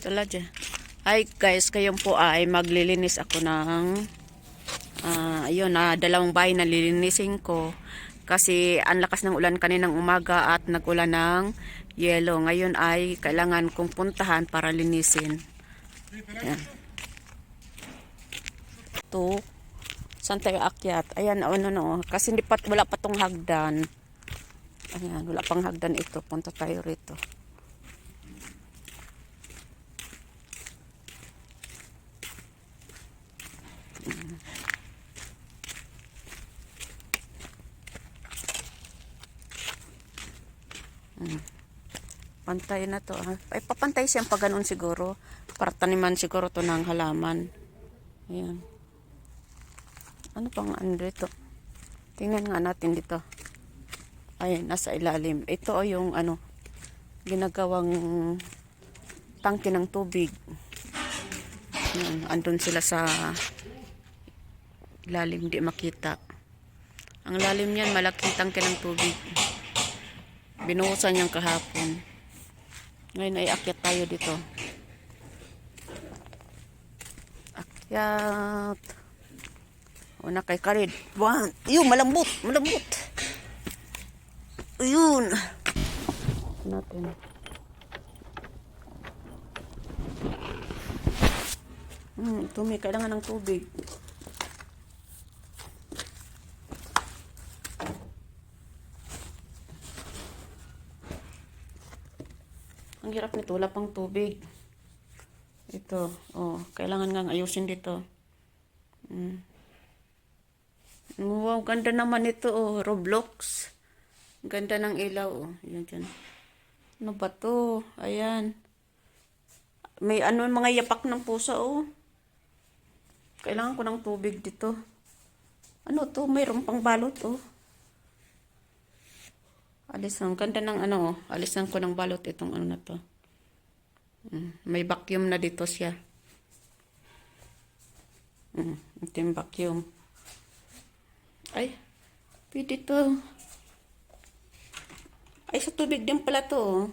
Tala dyan. Hi guys, kayon po ay maglilinis ako ng ayun na dalawang bahay na lilinisin ko. Kasi ang lakas ng ulan kaninang umaga at nagulan ng yelo. Ngayon ay kailangan kong puntahan para linisin. Ayan. Ito. Saan tayo akyat? Ayan, kasi wala pa tong hagdan. Ayan, wala pang hagdan ito. Punta tayo rito. Pantay na to. Ay, papantay siyang pag ganun siguro. Para taniman siguro to ng halaman. Ayan. Ano pang ano dito? Tingnan nga natin dito. Ayan, nasa ilalim. Ito o yung ano, ginagawang tangke ng tubig. Ayan, andun sila sa ilalim, di makita. Ang lalim niyan, malaking tangke ng tubig. Binuhusan niyang kahapon. Ngayon ay akyat tayo dito. Akyat. Una kay Karid. Ayun, malambot. Malambot. Ayun. Natin. Tumi, kailangan ng tubig. Ang hirap nito, wala pang tubig. Ito, kailangan nga ayusin dito. Wow, ganda naman ito, Roblox. Ganda ng ilaw, Ayan dyan. Ano ba to? Ayan. May mga yapak ng pusa, Kailangan ko ng tubig dito. Ano to? Mayroon pang balot, Alisan, ganda ng alisan ko ng balot itong na to. May vacuum na dito siya. Ito yung vacuum. Ay, pwede to. Ay, sa tubig din pala to,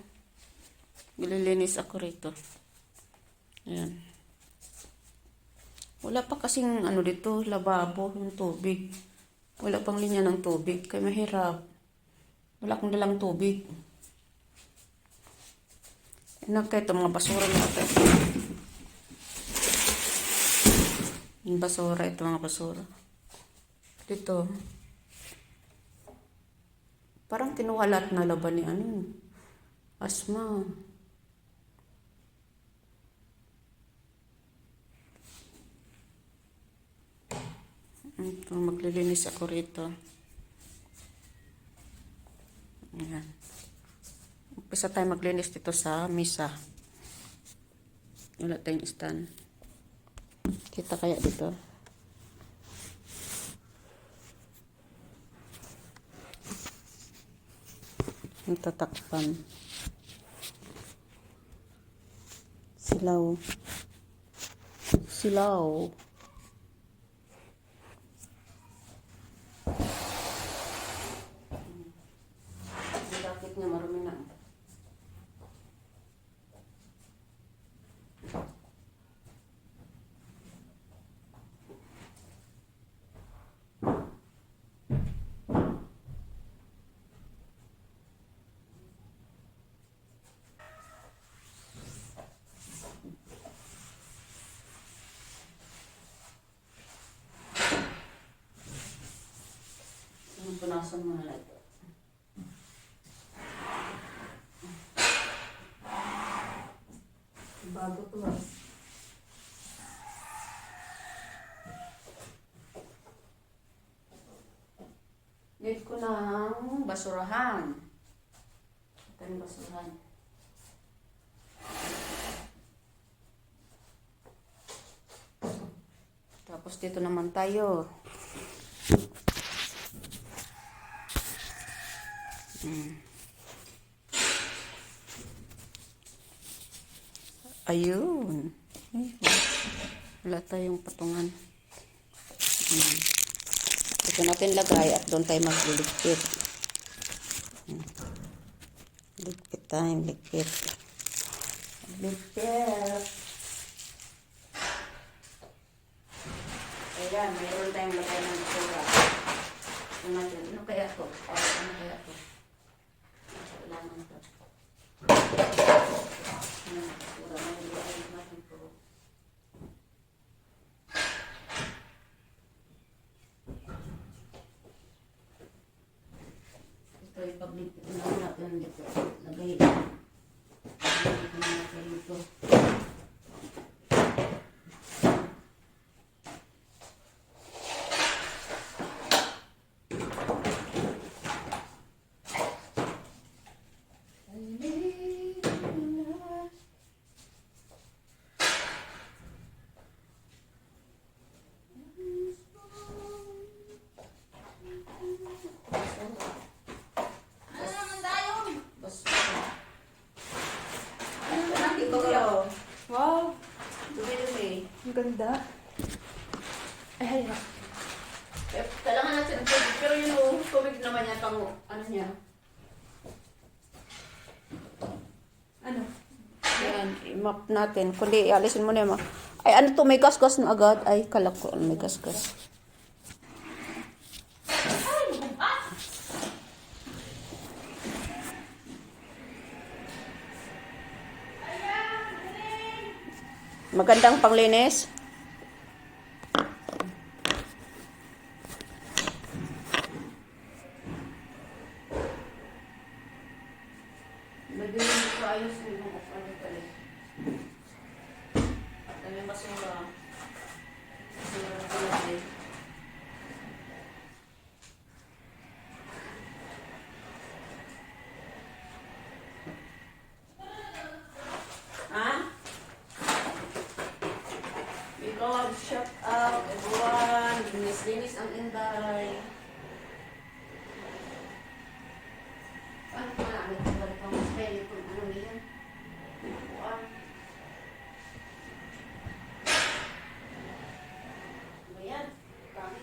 Nililinis ako rito. Ayan. Wala pa kasing dito, lababo, yung tubig. Wala pang linya ng tubig, kaya mahirap. Wala akong dalang tubig. Kahit mga basura na ito. Yung basura, ito mga basura. Dito. Parang tinuwalat na laban ni asma. Ito, maglilinis ako rito. Ayan. Umpisa tayo maglinis dito sa misa. Wala tayong stand. Kita kaya dito. Yung tatakpan. Silaw. Silaw. Bakit niya marumi na? Punasan mo na ito. Bago to Need ko ng basurahan. Ito yung basurahan. Tapos dito naman tayo. Ayun. Wala tayong patungan. Ito natin lagay at doon tayo magliligpit. Ligpit time, ligpit. Bitter. Ayan, mayroon tayong lagay ng basura. Ano kaya to? Ano kaya to? Kailangan to. Basura na nilagay natin po. Ito ipag-lipit na natin dito. Lagay natin dito. Wow, Dumi-dumi. ang ganda. Ay, hay. Kailangan natin ng tubig. Pero yung tubig naman yan pang ano niya. Ano? Yan, i-map natin. Kundi ialisin mo na yung ay, ano to? May gas-gas na agad. Ay, kalak ko. May gas-gas. Magandang panglinis. Lagyan mo sa ayos mo yung ano pala. Dami basura. Basura na pala eh. Ha? Because shout out everyone. Linis-linis ang Inday. Ano pa namin? Balik ang spell kung ano yan. Buwan. Ano yan? Kami.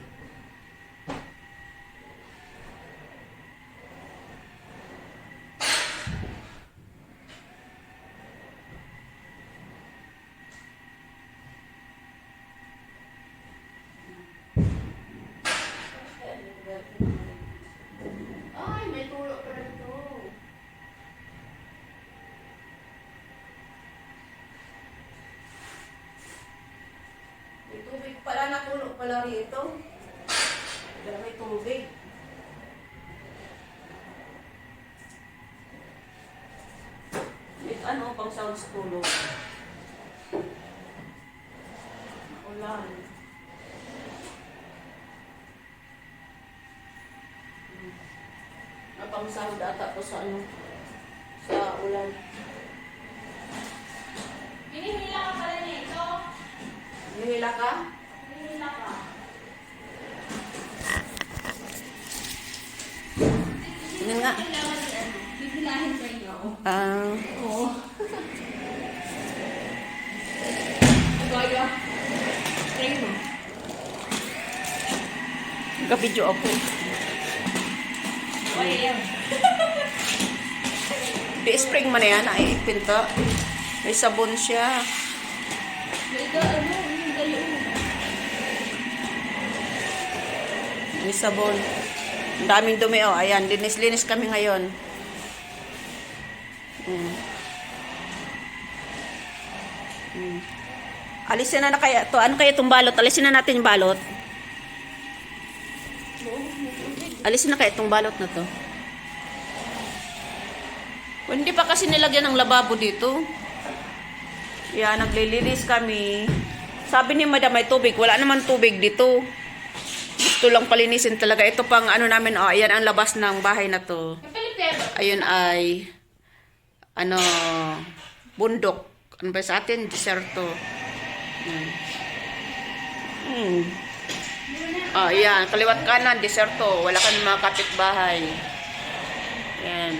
Ay, may tulo pa dito. May tubig pala, nakulo pala rito. Pero may tubig. Ano pang sound sa tulog? Ulan. Napang sound ata po sa ano? Sa ulan. Hinihila ka pala nito. Nihila ka? Hinihila ka. Ano nga? Kailangan hihilahin sa inyo. Oo. Gaya. Try mo. Nag-video ako. Ay, yan. Di-spring mo na yan, pinta. May sabon siya. Ito, ano, yung galo. May sabon. Ang daming dumi, oh. Ayan, linis-linis kami ngayon. Alisin na kaya to. Ano kaya itong balot? Alisin na natin yung balot. Alisin na kaya itong balot na to. O, hindi pa kasi nilagyan ng lababo dito. Yan, naglilinis kami. Sabi ni Madam may tubig. Wala naman tubig dito. Gusto lang palinisin talaga. Ito pang ano namin, oh, ayan ang labas ng bahay na to. Ayun ay, ano, bundok. Ano ba sa atin? Deserto. Oh, yan. Kaliwat kanan, deserto. Wala kang mga kapitbahay. Yan.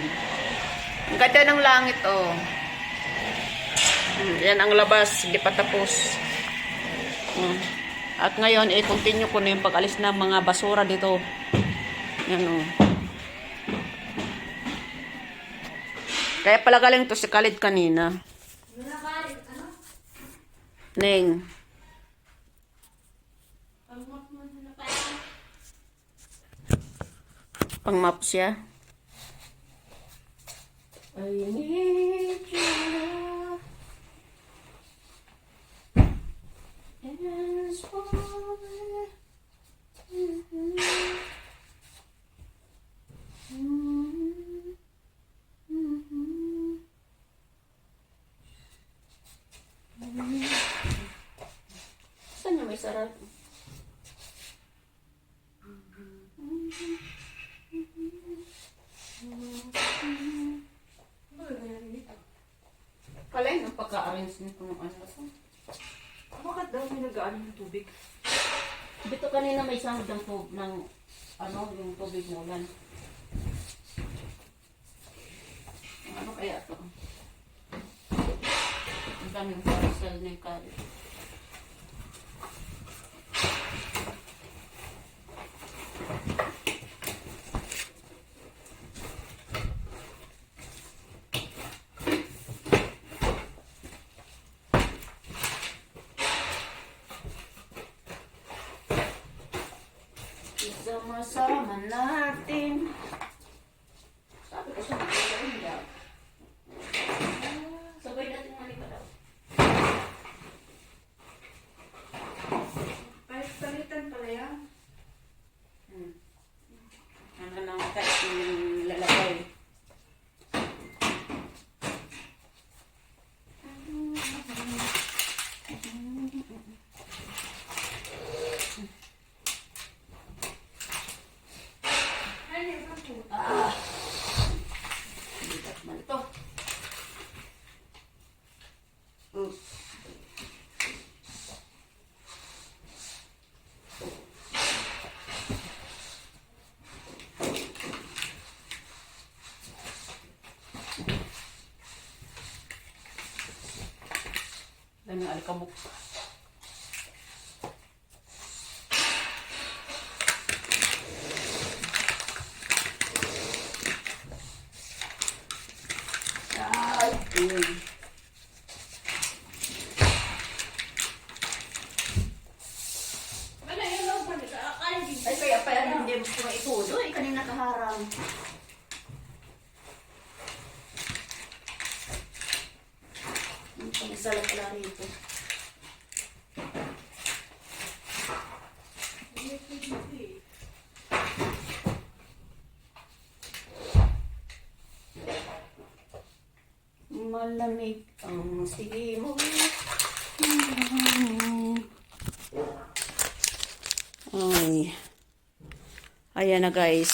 Ang ganda ng langit, oh. Yan ang labas. Hindi pa tapos. At ngayon, i-continue ko na yung pag-alis ng mga basura dito. Yan, oh. Kaya pala galing to si Khalid kanina. Lalakarin, ano? Neng. Pag-map mo na tayo. Pang-map siya. I need your love. It's for me. Saan yung may sarap? Kalain ang pagka-arrange nito ng ano ko. Bakit daw may nag-ano ng tubig? Dito kanina may sound ng ano, yung tubig mo lan. Ano kaya to? Ang daming parcel na yung kari. Sama-sama natin. Sabi ko sa mga gawin daw. Sabay natin maniba daw. Palitan pala yan. Ano nang kahit yung lalagay. Ano yung ako? Bigat man ito. Dami alikabok. Ay, yun. Ano yung loob mo nito? Akala din. Ay, kaya pa yan, hindi mo ko maitulo. Eh, kanina kaharang. Ang pangisala pala rito. Malamig ang simo. Ay. Ayan na guys.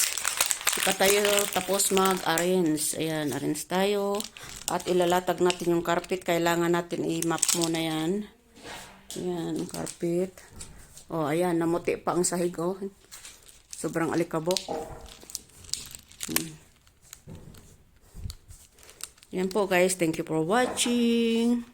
Ika tayo tapos mag-arrange. Ayan, arrange tayo. At ilalatag natin yung carpet. Kailangan natin i-map muna yan. Ayan, ang carpet. Oh, ayan, namuti pa ang sahig. Oh. Sobrang alikabok. Yan po guys. Thank you for watching.